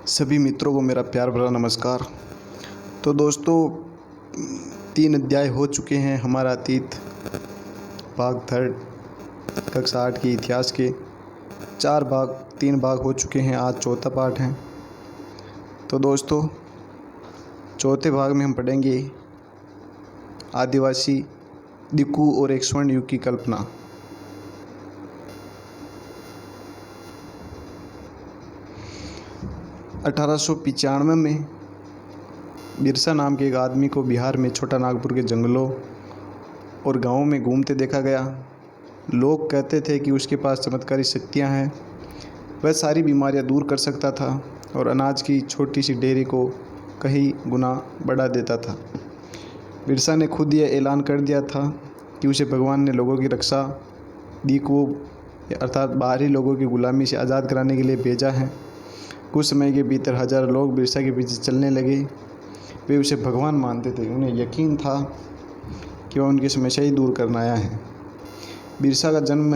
सभी मित्रों को मेरा प्यार भरा नमस्कार। तो दोस्तों 3 अध्याय हो चुके हैं हमारा अतीत भाग 3 कक्षा 8 के इतिहास के 3 भाग हो चुके हैं। आज चौथा पाठ है। तो दोस्तों चौथे भाग में हम पढ़ेंगे आदिवासी दिक्कू और एक स्वर्ण युग की कल्पना। अठारह में बिरसा नाम के एक आदमी को बिहार में छोटा नागपुर के जंगलों और गांवों में घूमते देखा गया। लोग कहते थे कि उसके पास चमत्कारी शक्तियां हैं। वह सारी बीमारियां दूर कर सकता था और अनाज की छोटी सी डेयरी को कई गुना बढ़ा देता था। बिरसा ने खुद यह ऐलान कर दिया था कि उसे भगवान ने लोगों की रक्षा दिक्कू अर्थात बाहरी लोगों की गुलामी से आज़ाद कराने के लिए भेजा है। कुछ समय के भीतर हजारों लोग बिरसा के पीछे चलने लगे। वे उसे भगवान मानते थे। उन्हें यकीन था कि वह उनकी समस्या ही दूर करना आया है। बिरसा का जन्म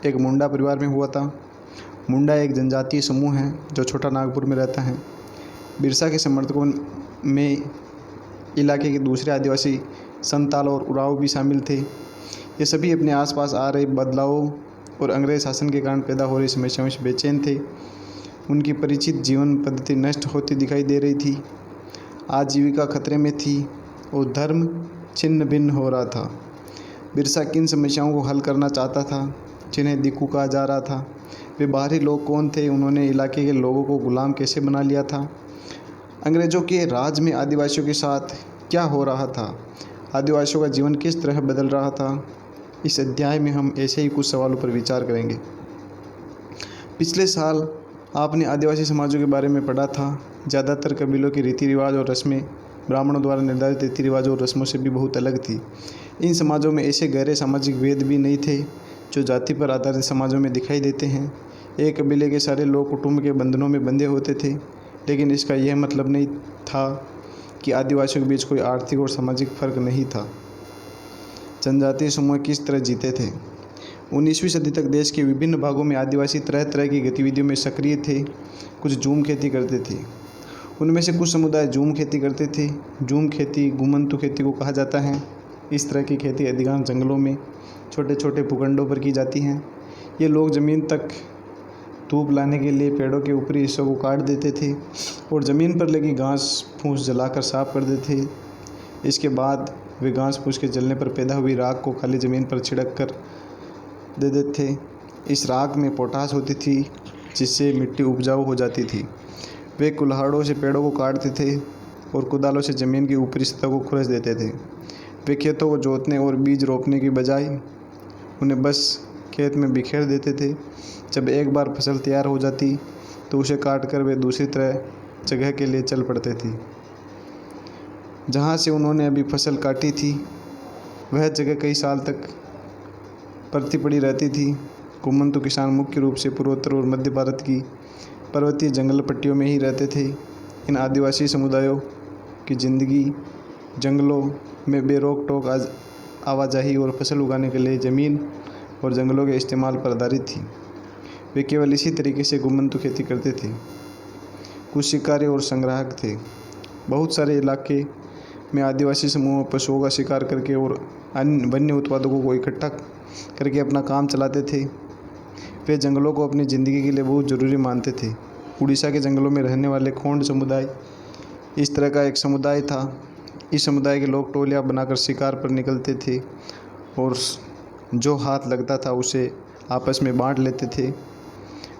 एक मुंडा परिवार में हुआ था। मुंडा एक जनजातीय समूह है जो छोटा नागपुर में रहता है। बिरसा के समर्थकों में इलाके के दूसरे आदिवासी संताल और उराव भी शामिल थे। ये सभी अपने आसपास आ रहे बदलावों और अंग्रेज शासन के कारण पैदा हो रही समस्याओं से बेचैन थे। उनकी परिचित जीवन पद्धति नष्ट होती दिखाई दे रही थी। आजीविका खतरे में थी और धर्म छिन्न भिन्न हो रहा था। बिरसा किन समस्याओं को हल करना चाहता था जिन्हें दिक्कू कहा जा रहा था? वे बाहरी लोग कौन थे? उन्होंने इलाके के लोगों को गुलाम कैसे बना लिया था? अंग्रेज़ों के राज में आदिवासियों के साथ क्या हो रहा था? आदिवासियों का जीवन किस तरह बदल रहा था? इस अध्याय में हम ऐसे ही कुछ सवालों पर विचार करेंगे। पिछले साल आपने आदिवासी समाजों के बारे में पढ़ा था। ज़्यादातर कबीलों के रीति रिवाज और रस्में ब्राह्मणों द्वारा निर्धारित रीति रिवाजों और रस्मों से भी बहुत अलग थी। इन समाजों में ऐसे गहरे सामाजिक भेद भी नहीं थे जो जाति पर आधारित समाजों में दिखाई देते हैं। एक कबीले के सारे लोग कुटुंब के बंधनों में बंधे होते थे, लेकिन इसका यह मतलब नहीं था कि आदिवासियों के बीच कोई आर्थिक और सामाजिक फर्क नहीं था। जनजातीय समूह किस तरह जीते थे? 19वीं सदी तक देश के विभिन्न भागों में आदिवासी तरह तरह की गतिविधियों में सक्रिय थे। कुछ जूम खेती करते थे। उनमें से कुछ समुदाय जूम खेती करते थे। जूम खेती गुमंतु खेती को कहा जाता है। इस तरह की खेती अधिकांश जंगलों में छोटे छोटे भूखंडों पर की जाती है। ये लोग ज़मीन तक धूप लाने के लिए पेड़ों के ऊपरी हिस्सों को काट देते थे और ज़मीन पर लगी घास फूस जलाकर साफ कर देते थे। इसके बाद वे घास फूस के जलने पर पैदा हुई राख को खाली ज़मीन पर छिड़क कर दे देते थे। इस राख में पोटाश होती थी जिससे मिट्टी उपजाऊ हो जाती थी। वे कुल्हाड़ों से पेड़ों को काटते थे और कुदालों से ज़मीन की ऊपरी सतह को खुरच देते थे। वे खेतों को जोतने और बीज रोपने की बजाय उन्हें बस खेत में बिखेर देते थे। जब एक बार फसल तैयार हो जाती तो उसे काट कर वे दूसरी जगह के लिए चल पड़ते थे। जहाँ से उन्होंने अभी फसल काटी थी वह जगह कई साल तक परती पड़ी रहती थी। घुमंतु किसान मुख्य रूप से पूर्वोत्तर और मध्य भारत की पर्वतीय जंगल पट्टियों में ही रहते थे। इन आदिवासी समुदायों की ज़िंदगी जंगलों में बेरोक टोक आवाजाही और फसल उगाने के लिए ज़मीन और जंगलों के इस्तेमाल पर आधारित थी। वे केवल इसी तरीके से घुमंतु खेती करते थे। कुछ शिकारी और संग्राहक थे। बहुत सारे इलाके में आदिवासी समूह पशुओं का शिकार करके और अन्य वन्य उत्पादकों को इकट्ठा करके अपना काम चलाते थे। वे जंगलों को अपनी ज़िंदगी के लिए बहुत ज़रूरी मानते थे। उड़ीसा के जंगलों में रहने वाले खोंड समुदाय इस तरह का एक समुदाय था। इस समुदाय के लोग टोलियाँ बनाकर शिकार पर निकलते थे और जो हाथ लगता था उसे आपस में बांट लेते थे।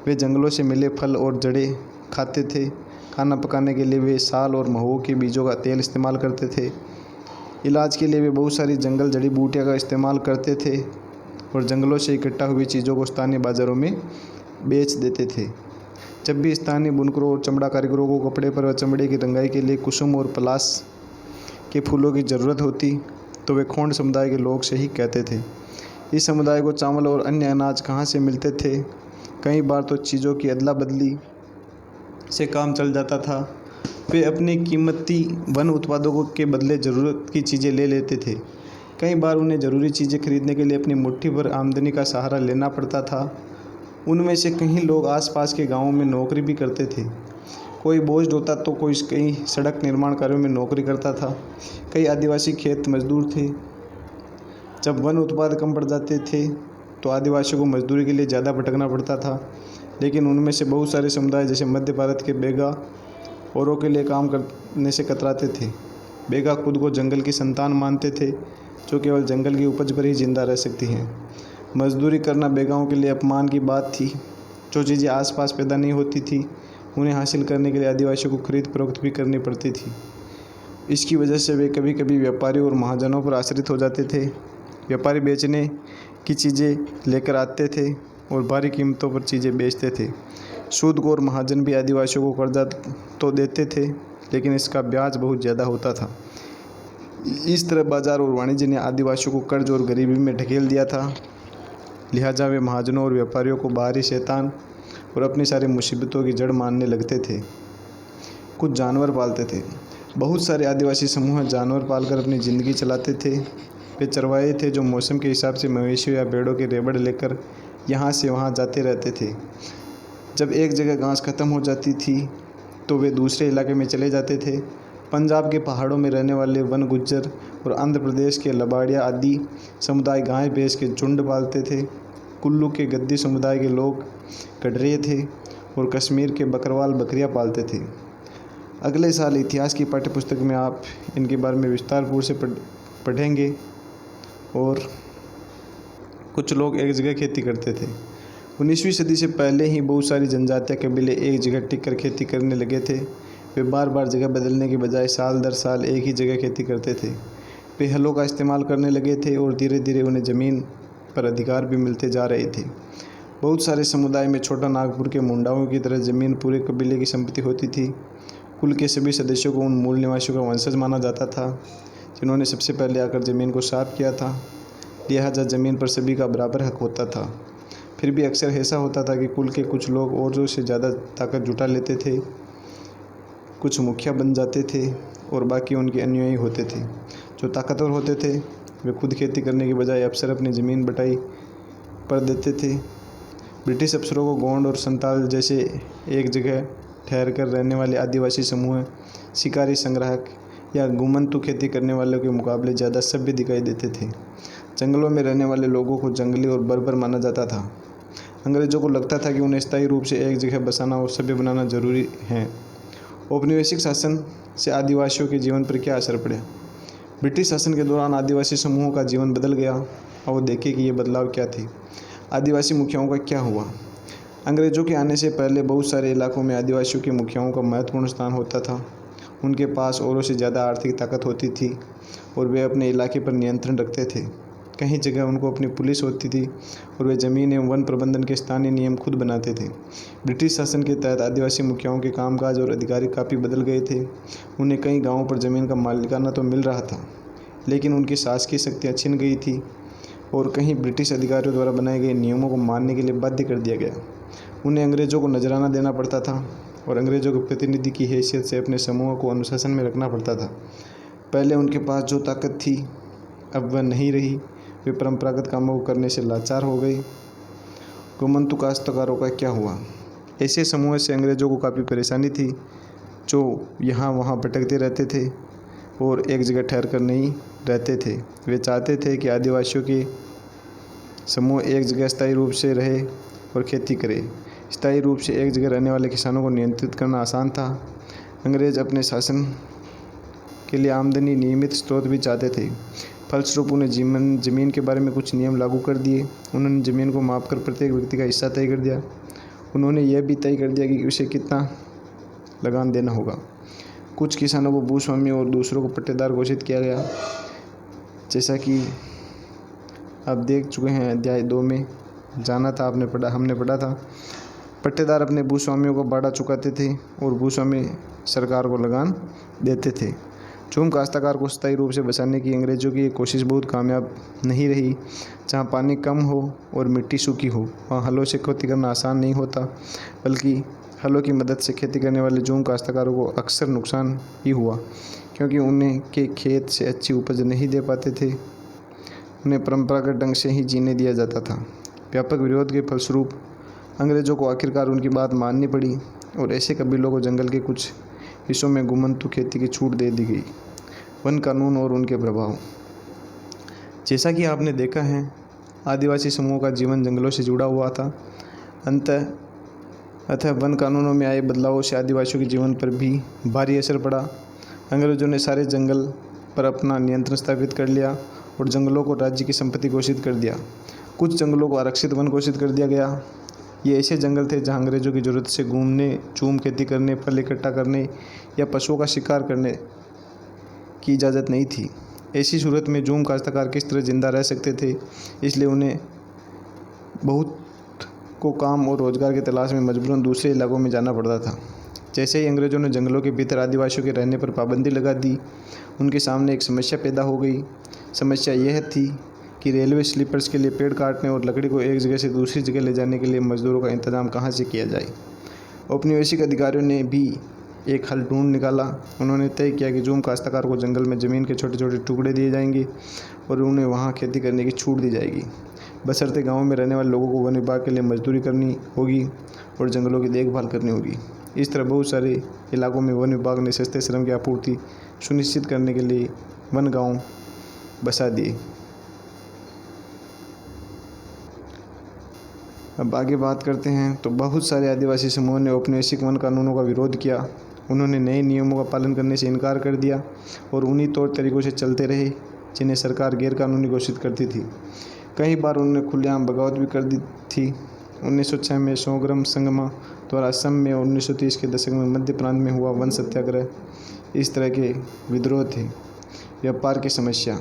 वे जंगलों से मिले फल और जड़ें खाते थे। खाना पकाने के लिए वे साल और महुओं के बीजों का तेल इस्तेमाल करते थे। इलाज के लिए वे बहुत सारी जंगल जड़ी बूटियाँ का इस्तेमाल करते थे और जंगलों से इकट्ठा हुई चीज़ों को स्थानीय बाज़ारों में बेच देते थे। जब भी स्थानीय बुनकरों और चमड़ा कारीगरों को कपड़े पर व चमड़े की रंगाई के लिए कुसुम और पलाश के फूलों की ज़रूरत होती तो वे खोंड समुदाय के लोग से ही कहते थे। इस समुदाय को चावल और अन्य अनाज कहाँ से मिलते थे? कई बार तो चीज़ों की अदला बदली से काम चल जाता था। वे अपनी कीमती वन उत्पादकों के बदले ज़रूरत की चीज़ें ले लेते थे। कई बार उन्हें ज़रूरी चीज़ें खरीदने के लिए अपनी मुट्ठी भर आमदनी का सहारा लेना पड़ता था। उनमें से कई लोग आसपास के गांवों में नौकरी भी करते थे। कोई बोझ ढोता तो कोई कई सड़क निर्माण कार्यों में नौकरी करता था। कई आदिवासी खेत मजदूर थे। जब वन उत्पाद कम पड़ जाते थे तो आदिवासियों को मजदूरी के लिए ज़्यादा भटकना पड़ता था। लेकिन उनमें से बहुत सारे समुदाय जैसे मध्य भारत के बेगा औरों के लिए काम करने से कतराते थे। बेगा खुद को जंगल की संतान मानते थे जो केवल जंगल की उपज पर ही जिंदा रह सकती हैं। मजदूरी करना बेगाओं के लिए अपमान की बात थी। जो चीज़ें आसपास पैदा नहीं होती थी उन्हें हासिल करने के लिए आदिवासियों को खरीद फरोख्त भी करनी पड़ती थी। इसकी वजह से वे कभी कभी व्यापारियों और महाजनों पर आश्रित हो जाते थे। व्यापारी बेचने की चीज़ें लेकर आते थे और भारी कीमतों पर चीज़ें बेचते थे। सूदखोर महाजन भी आदिवासियों को कर्जा तो देते थे लेकिन इसका ब्याज बहुत ज़्यादा होता था। इस तरह बाजार और वाणिज्य ने आदिवासियों को कर्ज और गरीबी में ढकेल दिया था। लिहाजा वे महाजनों और व्यापारियों को बाहरी शैतान और अपनी सारी मुसीबतों की जड़ मानने लगते थे। कुछ जानवर पालते थे। बहुत सारे आदिवासी समूह जानवर पालकर अपनी ज़िंदगी चलाते थे। वे चरवाहे थे जो मौसम के हिसाब से मवेशियों या भेड़ों के रेबड़ लेकर यहाँ से वहाँ जाते रहते थे। जब एक जगह घास खत्म हो जाती थी तो वे दूसरे इलाके में चले जाते थे। पंजाब के पहाड़ों में रहने वाले वन गुज्जर और आंध्र प्रदेश के लबाड़िया आदि समुदाय गाय भैंस के झुंड पालते थे। कुल्लू के गद्दी समुदाय के लोग कटरे थे और कश्मीर के बकरवाल बकरियां पालते थे। अगले साल इतिहास की पाठ्यपुस्तक में आप इनके बारे में विस्तारपूर्वक से पढ़ेंगे। और कुछ लोग एक जगह खेती करते थे। 19वीं सदी से पहले ही बहुत सारी जनजातीय कबीले एक जगह टिक कर खेती करने लगे थे। वे बार बार जगह बदलने के बजाय साल दर साल एक ही जगह खेती करते थे। वे हलों का इस्तेमाल करने लगे थे और धीरे धीरे उन्हें ज़मीन पर अधिकार भी मिलते जा रहे थे। बहुत सारे समुदाय में छोटा नागपुर के मुंडाओं की तरह ज़मीन पूरे कबीले की संपत्ति होती थी। कुल के सभी सदस्यों को उन मूल निवासियों का वंशज माना जाता था जिन्होंने सबसे पहले आकर ज़मीन को साफ किया था। लिहाजा ज़मीन पर सभी का बराबर हक होता था। फिर भी अक्सर ऐसा होता था कि कुल के कुछ लोग औरों से ज़्यादा ताकत जुटा लेते थे। कुछ मुखिया बन जाते थे और बाकी उनके अनुयायी होते थे। जो ताकतवर होते थे वे खुद खेती करने के बजाय अक्सर अपनी ज़मीन बटाई पर देते थे। ब्रिटिश अफसरों को गोंड और संताल जैसे एक जगह ठहर कर रहने वाले आदिवासी समूह शिकारी संग्राहक या घुमंतू खेती करने वालों के मुकाबले ज़्यादा सभ्य दिखाई देते थे। जंगलों में रहने वाले लोगों को जंगली और बर्बर माना जाता था। अंग्रेज़ों को लगता था कि उन्हें स्थायी रूप से एक जगह बसाना और सभ्य बनाना जरूरी है। औपनिवेशिक शासन से आदिवासियों के जीवन पर क्या असर पड़ा? ब्रिटिश शासन के दौरान आदिवासी समूहों का जीवन बदल गया। और देखें कि ये बदलाव क्या थे। आदिवासी मुखियाओं का क्या हुआ? अंग्रेज़ों के आने से पहले बहुत सारे इलाकों में आदिवासियों के मुखियाओं का महत्वपूर्ण स्थान होता था। उनके पास औरों से ज़्यादा आर्थिक ताकत होती थी और वे अपने इलाके पर नियंत्रण रखते थे। कहीं जगह उनको अपनी पुलिस होती थी और वे ज़मीन एवं वन प्रबंधन के स्थानीय नियम खुद बनाते थे। ब्रिटिश शासन के तहत आदिवासी मुखियाओं के कामकाज और अधिकारी काफ़ी बदल गए थे। उन्हें कई गांवों पर ज़मीन का मालिकाना तो मिल रहा था लेकिन उनकी शासकीय शक्तियाँ छिन गई थी और कहीं ब्रिटिश अधिकारियों द्वारा बनाए गए नियमों को मानने के लिए बाध्य कर दिया गया। उन्हें अंग्रेज़ों को नजराना देना पड़ता था और अंग्रेज़ों के प्रतिनिधि की हैसियत से अपने समूह को अनुशासन में रखना पड़ता था। पहले उनके पास जो ताकत थी अब वह नहीं रही। वे परंपरागत कामों को करने से लाचार हो गए। घुमंतू काश्तकारों का क्या हुआ? ऐसे समूह से अंग्रेज़ों को काफ़ी परेशानी थी जो यहाँ वहाँ भटकते रहते थे और एक जगह ठहर कर नहीं रहते थे। वे चाहते थे कि आदिवासियों के समूह एक जगह स्थायी रूप से रहे और खेती करे। स्थायी रूप से एक जगह रहने वाले किसानों को नियंत्रित करना आसान था। अंग्रेज़ अपने शासन के लिए आमदनी नियमित स्रोत भी चाहते थे। फलस्वरूप उन्हें ज़मीन के बारे में कुछ नियम लागू कर दिए। उन्होंने ज़मीन को मापकर प्रत्येक व्यक्ति का हिस्सा तय कर दिया। उन्होंने यह भी तय कर दिया कि उसे कितना लगान देना होगा। कुछ किसानों को भूस्वामी और दूसरों को पट्टेदार घोषित किया गया। जैसा कि आप देख चुके हैं अध्याय 2 में जाना था हमने पढ़ा था। पट्टेदार अपने भूस्वामियों को बाड़ा चुकाते थे और भूस्वामी सरकार को लगान देते थे। झूम काश्तकार को स्थायी रूप से बचाने की अंग्रेज़ों की कोशिश बहुत कामयाब नहीं रही। जहाँ पानी कम हो और मिट्टी सूखी हो वहाँ हलों से खेती करना आसान नहीं होता, बल्कि हलों की मदद से खेती करने वाले झूम काश्तकारों को अक्सर नुकसान ही हुआ क्योंकि उन्हें के खेत से अच्छी उपज नहीं दे पाते थे। उन्हें परंपरागत ढंग से ही जीने दिया जाता था। व्यापक विरोध के फलस्वरूप अंग्रेज़ों को आखिरकार उनकी बात माननी पड़ी। और ऐसे कबीलों को जंगल के कुछ हिस्सों में घुमंतु खेती की छूट दे दी गई। वन कानून और उनके प्रभाव। जैसा कि आपने देखा है, आदिवासी समूहों का जीवन जंगलों से जुड़ा हुआ था। अतः वन कानूनों में आए बदलावों से आदिवासियों के जीवन पर भी भारी असर पड़ा। अंग्रेज़ों ने सारे जंगल पर अपना नियंत्रण स्थापित कर लिया और जंगलों को राज्य की संपत्ति घोषित कर दिया। कुछ जंगलों को आरक्षित वन घोषित कर दिया गया। ये ऐसे जंगल थे जहाँ अंग्रेज़ों की ज़रूरत से घूमने, झूम खेती करने, फल इकट्ठा करने या पशुओं का शिकार करने की इजाज़त नहीं थी। ऐसी सूरत में झूम काश्तकार किस तरह जिंदा रह सकते थे, इसलिए उन्हें बहुत को काम और रोज़गार की तलाश में मजबूरन दूसरे इलाकों में जाना पड़ता था। जैसे ही अंग्रेज़ों ने जंगलों के भीतर आदिवासियों के रहने पर पाबंदी लगा दी, उनके सामने एक समस्या पैदा हो गई। समस्या यह थी कि रेलवे स्लीपर्स के लिए पेड़ काटने और लकड़ी को एक जगह से दूसरी जगह ले जाने के लिए मजदूरों का इंतजाम कहाँ से किया जाए। औपनिवेशिक अधिकारियों ने भी एक हल ढूंढ निकाला। उन्होंने तय किया कि झूम काश्तकार को जंगल में ज़मीन के छोटे छोटे टुकड़े दिए जाएंगे और उन्हें वहाँ खेती करने की छूट दी जाएगी, बशर्ते गाँव में रहने वाले लोगों को वन विभाग के लिए मजदूरी करनी होगी और जंगलों की देखभाल करनी होगी। इस तरह बहुत सारे इलाकों में वन विभाग ने सस्ते श्रम की आपूर्ति सुनिश्चित करने के लिए वन गाँव बसा दिए। अब आगे बात करते हैं। तो बहुत सारे आदिवासी समूहों ने औपनिवेशिक वन कानूनों का विरोध किया। उन्होंने नए नियमों का पालन करने से इनकार कर दिया और उन्हीं तौर तरीक़ों से चलते रहे जिन्हें सरकार गैरकानूनी घोषित करती थी। कई बार उन्होंने खुलेआम बगावत भी कर दी थी। 1906 में सोग्राम संगमा द्वारा असम में और 1930 के दशक में मध्य प्रांत में हुआ वन सत्याग्रह इस तरह के विद्रोह थे। व्यापार की समस्या।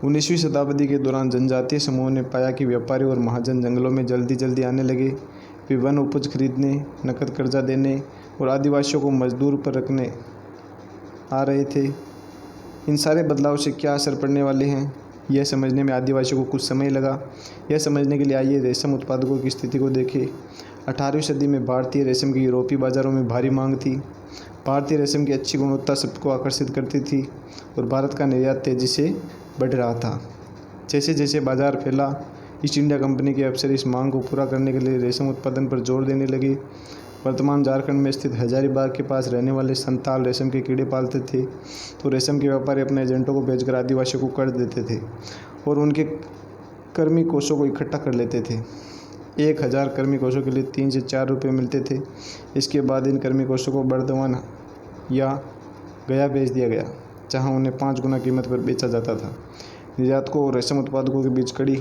19वीं शताब्दी के दौरान जनजातीय समूहों ने पाया कि व्यापारी और महाजन जंगलों में जल्दी जल्दी आने लगे। वे वन उपज खरीदने, नकद कर्जा देने और आदिवासियों को मजदूर पर रखने आ रहे थे। इन सारे बदलाव से क्या असर पड़ने वाले हैं, यह समझने में आदिवासियों को कुछ समय लगा। यह समझने के लिए आइए रेशम उत्पादकों की स्थिति को देखें। 18वीं सदी में भारतीय रेशम की यूरोपीय बाज़ारों में भारी मांग थी। भारतीय रेशम की अच्छी गुणवत्ता सबको आकर्षित करती थी और भारत का निर्यात तेज़ी से बढ़ रहा था। जैसे जैसे बाजार फैला, ईस्ट इंडिया कंपनी के अफसर इस मांग को पूरा करने के लिए रेशम उत्पादन पर जोर देने लगे। वर्तमान झारखंड में स्थित हजारीबाग के पास रहने वाले संताल रेशम के कीड़े पालते थे, तो रेशम के व्यापारी अपने एजेंटों को भेजकर आदिवासियों को कर्ज देते थे और उनके कर्मी कोषों को इकट्ठा कर लेते थे। 1000 कर्मी कोषों के लिए 3 से 4 रुपये मिलते थे। इसके बाद इन कर्मी कोषों को बर्दवान या गया भेज दिया गया, जहां उन्हें 5 गुना कीमत पर बेचा जाता था। निर्यातकों और रेशम उत्पादकों के बीच कड़ी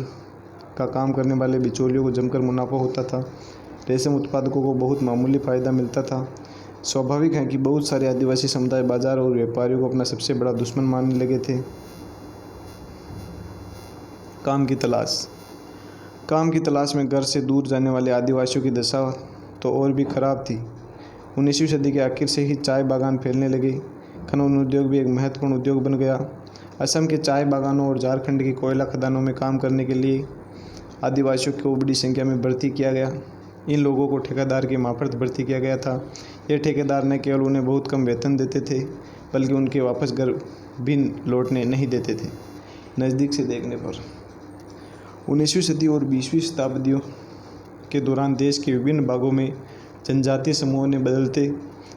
का काम करने वाले बिचौलियों को जमकर मुनाफा होता था। रेशम उत्पादकों को बहुत मामूली फ़ायदा मिलता था। स्वाभाविक है कि बहुत सारे आदिवासी समुदाय बाजार और व्यापारियों को अपना सबसे बड़ा दुश्मन मानने लगे थे। काम की तलाश। काम की तलाश में घर से दूर जाने वाले आदिवासियों की दशा तो और भी खराब थी। 19वीं सदी के आखिर से ही चाय बागान फैलने लगे। खनन उद्योग भी एक महत्वपूर्ण उद्योग बन गया। असम के चाय बागानों और झारखंड की कोयला खदानों में काम करने के लिए आदिवासियों को बड़ी संख्या में भर्ती किया गया। इन लोगों को ठेकेदार के मार्फत भर्ती किया गया था। ये ठेकेदार न केवल उन्हें बहुत कम वेतन देते थे, बल्कि उनके वापस घर भी लौटने नहीं देते थे। नज़दीक से देखने पर 19वीं सदी और 20वीं शताब्दियों के दौरान देश के विभिन्न भागों में जनजातीय समूहों ने बदलते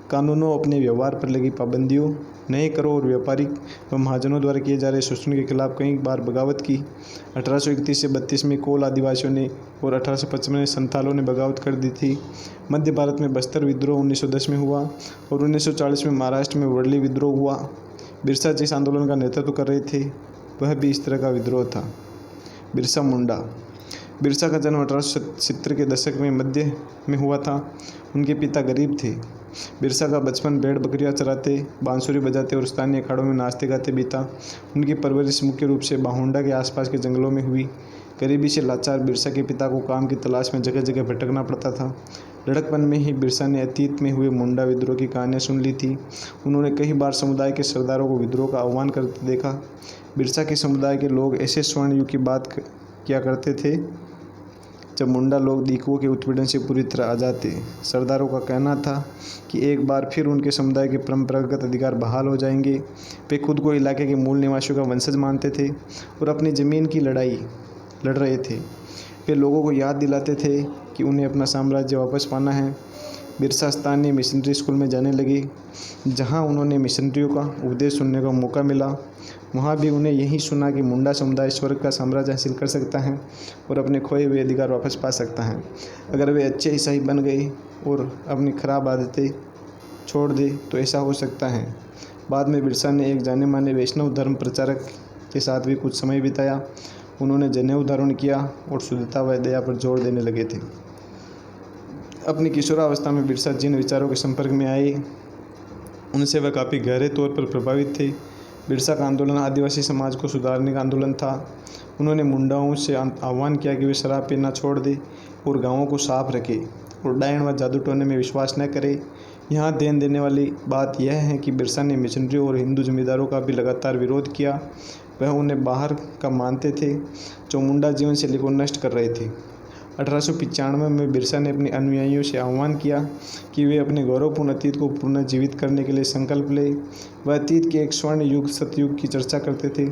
कानूनों, अपने व्यवहार पर लगी पाबंदियों, नए करों और व्यापारिक व महाजनों द्वारा किए जा रहे शोषण के खिलाफ कई बार बगावत की। 1831 से 32 में कोल आदिवासियों ने और 1855 में संथालों ने बगावत कर दी थी। मध्य भारत में बस्तर विद्रोह 1910 में हुआ और 1940 में महाराष्ट्र में वर्ली विद्रोह हुआ। बिरसा जिस आंदोलन का नेतृत्व कर रहे थे, वह भी इस तरह का विद्रोह था। बिरसा मुंडा। बिरसा का जन्म 1870 के दशक में मध्य में हुआ था। उनके पिता गरीब थे। बिरसा का बचपन भेड़ बकरियां चराते, बांसुरी बजाते और स्थानीय अखाड़ों में नाचते गाते बीता। उनकी परवरिश मुख्य रूप से बाहुंडा के आसपास के जंगलों में हुई। गरीबी से लाचार बिरसा के पिता को काम की तलाश में जगह जगह भटकना पड़ता था। लड़कपन में ही बिरसा ने अतीत में हुए मुंडा विद्रोह की कहानियाँ सुन ली थी। उन्होंने कई बार समुदाय के सरदारों को विद्रोह का आह्वान करते देखा। बिरसा के समुदाय के लोग ऐसे स्वर्ण युग की बात किया करते थे जब मुंडा लोग दीकुओं के उत्पीड़न से पूरी तरह आज़ाद थे। सरदारों का कहना था कि एक बार फिर उनके समुदाय के परंपरागत अधिकार बहाल हो जाएंगे। वे खुद को इलाके के मूल निवासियों का वंशज मानते थे और अपनी ज़मीन की लड़ाई लड़ रहे थे। वे लोगों को याद दिलाते थे कि उन्हें अपना साम्राज्य वापस पाना है। बिरसा स्थानीय मिशनरी स्कूल में जाने लगे, जहां उन्होंने मिशनरियों का उपदेश सुनने का मौका मिला। वहां भी उन्हें यही सुना कि मुंडा समुदाय स्वर्ग का साम्राज्य हासिल कर सकता है और अपने खोए हुए अधिकार वापस पा सकता है, अगर वे अच्छे ईसाई बन गए और अपनी खराब आदतें छोड़ दे तो ऐसा हो सकता है। बाद में बिरसा ने एक जाने माने वैष्णव धर्म प्रचारक के साथ भी कुछ समय बिताया। उन्होंने जनेऊ धारण किया और शुद्धता व दया पर जोर देने लगे थे। अपनी किशोरावस्था में बिरसा जिन विचारों के संपर्क में आए उनसे वह काफ़ी गहरे तौर पर प्रभावित थे। बिरसा का आंदोलन आदिवासी समाज को सुधारने का आंदोलन था। उन्होंने मुंडाओं से आह्वान किया कि वे शराब पीना छोड़ दें और गाँवों को साफ रखें और डायन व जादू टोने में विश्वास न करें। यहाँ ध्यान देने वाली बात यह है कि बिरसा ने मिशनरियों और हिंदू जमींदारों का भी लगातार विरोध किया। वह उन्हें बाहर का मानते थे जो मुंडा जीवन शैली को नष्ट कर रहे थे। 1895 में बिरसा ने अपने अनुयायियों से आह्वान किया कि वे अपने गौरवपूर्ण अतीत को पुनर्जीवित करने के लिए संकल्प लें। वह अतीत के एक स्वर्ण युग सतयुग की चर्चा करते थे,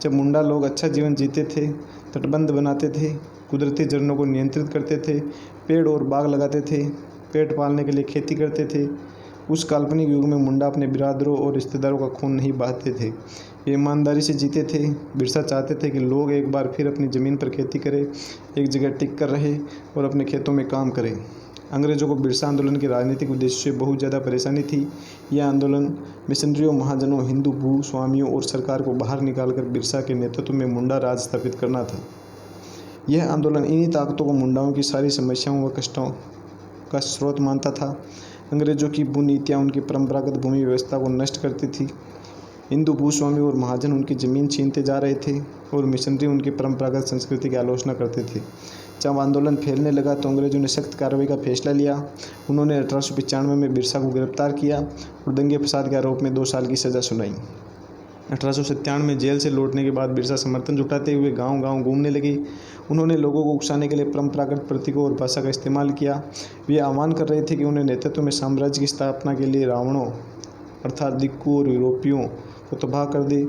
जब मुंडा लोग अच्छा जीवन जीते थे, तटबंध बनाते थे, कुदरती झरनों को नियंत्रित करते थे, पेड़ और बाग लगाते थे, पेट पालने के लिए खेती करते थे। उस काल्पनिक युग में मुंडा अपने बिरादरों और रिश्तेदारों का खून नहीं बहाते थे, वे ईमानदारी से जीते थे। बिरसा चाहते थे कि लोग एक बार फिर अपनी ज़मीन पर खेती करें, एक जगह टिक कर रहे और अपने खेतों में काम करें। अंग्रेज़ों को बिरसा आंदोलन के राजनीतिक उद्देश्य से बहुत ज़्यादा परेशानी थी। यह आंदोलन मिशनरियों, महाजनों, हिंदू भूस्वामियों और सरकार को बाहर निकालकर बिरसा के नेतृत्व में मुंडा राज स्थापित करना था। यह आंदोलन इन्हीं ताकतों को मुंडाओं की सारी समस्याओं व कष्टों का स्रोत मानता था। अंग्रेज़ों की नीतियाँ उनकी परंपरागत भूमि व्यवस्था को नष्ट करती थी। हिंदू भूस्वामी और महाजन उनकी ज़मीन छीनते जा रहे थे और मिशनरी उनकी परंपरागत संस्कृति की आलोचना करते थे। जब आंदोलन फैलने लगा तो अंग्रेज़ों ने सख्त कार्रवाई का फैसला लिया। उन्होंने 1895 में बिरसा को गिरफ्तार किया और दंगे फसाद के आरोप में 2 साल की सज़ा सुनाई। 1897 में जेल से लौटने के बाद बिरसा समर्थन जुटाते हुए गांव-गांव घूमने लगे। उन्होंने लोगों को उकसाने के लिए परंपरागत प्रतीकों और भाषा का इस्तेमाल किया। वे आह्वान कर रहे थे कि उन्हें नेतृत्व में साम्राज्य की स्थापना के लिए रावणों अर्थात दिक्कू और यूरोपियों को तबाह कर दे।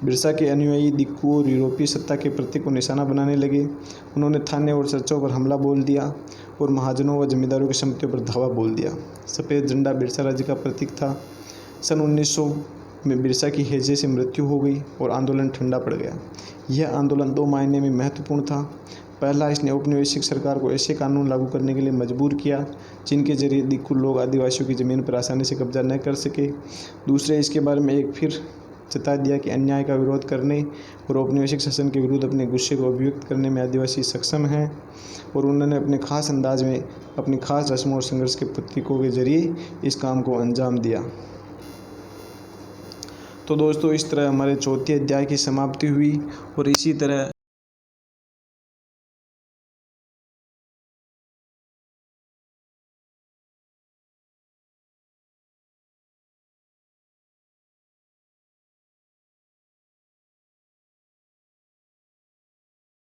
बिरसा के अनुयायी दिक्कू और यूरोपीय सत्ता के प्रतीक को निशाना बनाने लगे। उन्होंने थाने और चर्चों पर हमला बोल दिया और महाजनों व जमींदारों की संपत्तियों पर धावा बोल दिया। सफ़ेद झंडा बिरसा राज्य का प्रतीक था। सन 1900 में बिरसा की हैजे से मृत्यु हो गई और आंदोलन ठंडा पड़ गया। यह आंदोलन 2 मायने में महत्वपूर्ण था। पहला, इसने औपनिवेशिक सरकार को ऐसे कानून लागू करने के लिए मजबूर किया जिनके जरिए दिक्कू लोग आदिवासियों की ज़मीन पर आसानी से कब्जा न कर सके। दूसरे, इसके बारे में एक फिर जता दिया कि अन्याय का विरोध करने और औपनिवेशिक शासन के विरुद्ध अपने गुस्से को अभिव्यक्त करने में आदिवासी सक्षम हैं और उन्होंने अपने खास अंदाज में अपनी खास रस्मों और संघर्ष के प्रतीकों के जरिए इस काम को अंजाम दिया। तो दोस्तों, इस तरह हमारे चौथे अध्याय की समाप्ति हुई और इसी तरह